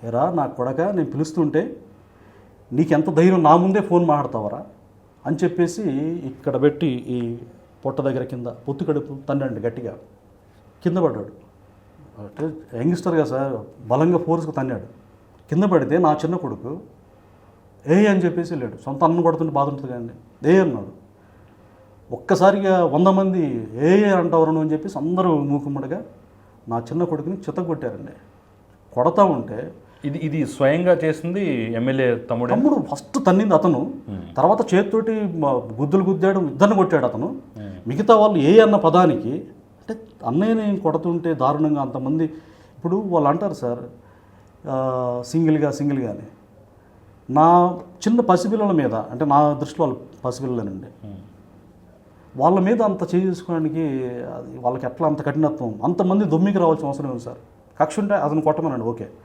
ఎరా నా కొడక నేను పిలుస్తుంటే నీకెంత ధైర్యం నా ముందే ఫోన్ మాట్లాడతావరా అని చెప్పేసి ఇక్కడ పెట్టి ఈ పొట్ట దగ్గర కింద పొత్తు కడుపు తన్నండి గట్టిగా. కింద పడ్డాడు. అంటే యంగ్స్టర్గా సార్ బలంగా ఫోర్స్గా తన్నాడు. కింద పడితే నా చిన్న కొడుకు అని చెప్పేసి వెళ్ళాడు. సొంత అన్నం కొడుతుంటే బాధ ఉంటుంది కానీ అన్నాడు. ఒక్కసారిగా 100 మంది అంటారు అని చెప్పేసి అందరూ మూకుమ్మడిగా నా చిన్న కొడుకుని చితగొట్టారండి. కొడతా ఉంటే ఇది స్వయంగా చేసింది ఎమ్మెల్యే తమ్ముడు ఫస్ట్ తన్నింది అతను. తర్వాత చేతితోటి గుద్దులు గుద్దాడు, ఇద్దరిని కొట్టాడు అతను. మిగతా వాళ్ళు అన్న పదానికి అంటే అన్నయ్యని కొడుతుంటే దారుణంగా అంతమంది. ఇప్పుడు వాళ్ళు అంటారు సార్ సింగిల్గానే నా చిన్న పసిపిల్లల మీద, అంటే నా దృష్టిలో వాళ్ళు పసిపిల్లలేనండి, వాళ్ళ మీద అంత చేసుకోవడానికి వాళ్ళకి ఎట్లా అంత కఠినత్వం, అంతమంది దొమ్మికి రావాల్సిన అవసరం ఉంది సార్. కక్ష ఉంటే అతను కొట్టమనండి, ఓకే.